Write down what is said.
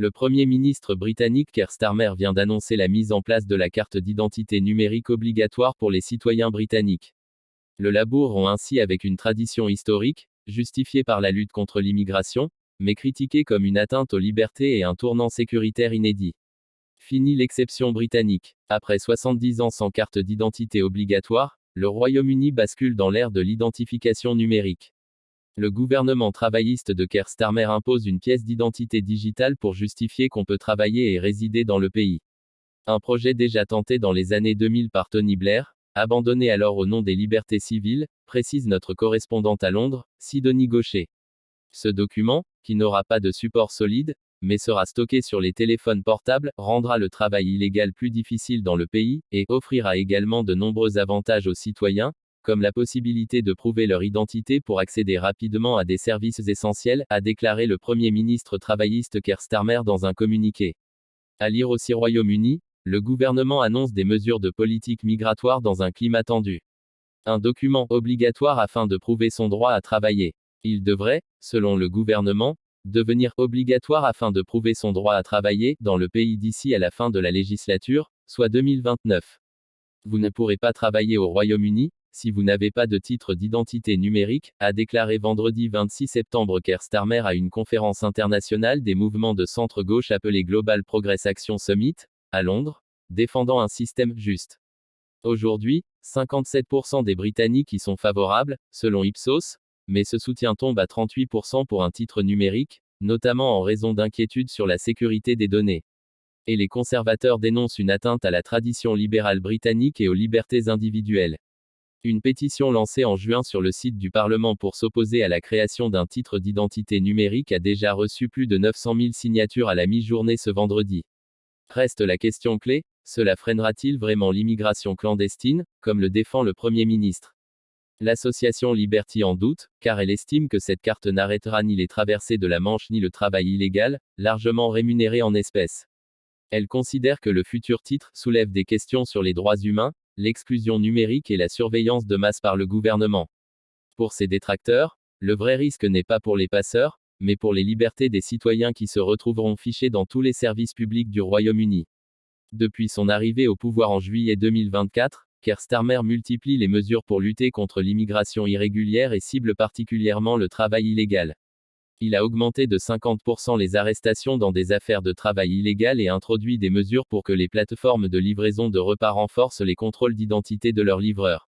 Le Premier ministre britannique Keir Starmer vient d'annoncer la mise en place de la carte d'identité numérique obligatoire pour les citoyens britanniques. Le Labour rompt ainsi avec une tradition historique, justifiée par la lutte contre l'immigration, mais critiquée comme une atteinte aux libertés et un tournant sécuritaire inédit. Fini l'exception britannique. Après 70 ans sans carte d'identité obligatoire, le Royaume-Uni bascule dans l'ère de l'identification numérique. Le gouvernement travailliste de Keir Starmer impose une pièce d'identité digitale pour justifier qu'on peut travailler et résider dans le pays. Un projet déjà tenté dans les années 2000 par Tony Blair, abandonné alors au nom des libertés civiles, précise notre correspondante à Londres, Sidonie Gaucher. Ce document, qui n'aura pas de support solide, mais sera stocké sur les téléphones portables, rendra le travail illégal plus difficile dans le pays, et offrira également de nombreux avantages aux citoyens, comme la possibilité de prouver leur identité pour accéder rapidement à des services essentiels, a déclaré le Premier ministre travailliste Keir Starmer dans un communiqué. À lire aussi Royaume-Uni, le gouvernement annonce des mesures de politique migratoire dans un climat tendu. Un document obligatoire afin de prouver son droit à travailler. Il devrait, selon le gouvernement, devenir obligatoire afin de prouver son droit à travailler dans le pays d'ici à la fin de la législature, soit 2029. Vous ne pourrez pas travailler au Royaume-Uni si vous n'avez pas de titre d'identité numérique, a déclaré vendredi 26 septembre Keir Starmer à une conférence internationale des mouvements de centre-gauche appelée Global Progress Action Summit, à Londres, défendant un système juste. Aujourd'hui, 57% des Britanniques y sont favorables, selon Ipsos, mais ce soutien tombe à 38% pour un titre numérique, notamment en raison d'inquiétudes sur la sécurité des données. Et les conservateurs dénoncent une atteinte à la tradition libérale britannique et aux libertés individuelles. Une pétition lancée en juin sur le site du Parlement pour s'opposer à la création d'un titre d'identité numérique a déjà reçu plus de 900 000 signatures à la mi-journée ce vendredi. Reste la question clé, cela freinera-t-il vraiment l'immigration clandestine, comme le défend le Premier ministre? L'association Liberty en doute, car elle estime que cette carte n'arrêtera ni les traversées de la Manche ni le travail illégal, largement rémunéré en espèces. Elle considère que le futur titre soulève des questions sur les droits humains, l'exclusion numérique et la surveillance de masse par le gouvernement. Pour ses détracteurs, le vrai risque n'est pas pour les passeurs, mais pour les libertés des citoyens qui se retrouveront fichés dans tous les services publics du Royaume-Uni. Depuis son arrivée au pouvoir en juillet 2024, Keir Starmer multiplie les mesures pour lutter contre l'immigration irrégulière et cible particulièrement le travail illégal. Il a augmenté de 50% les arrestations dans des affaires de travail illégal et introduit des mesures pour que les plateformes de livraison de repas renforcent les contrôles d'identité de leurs livreurs.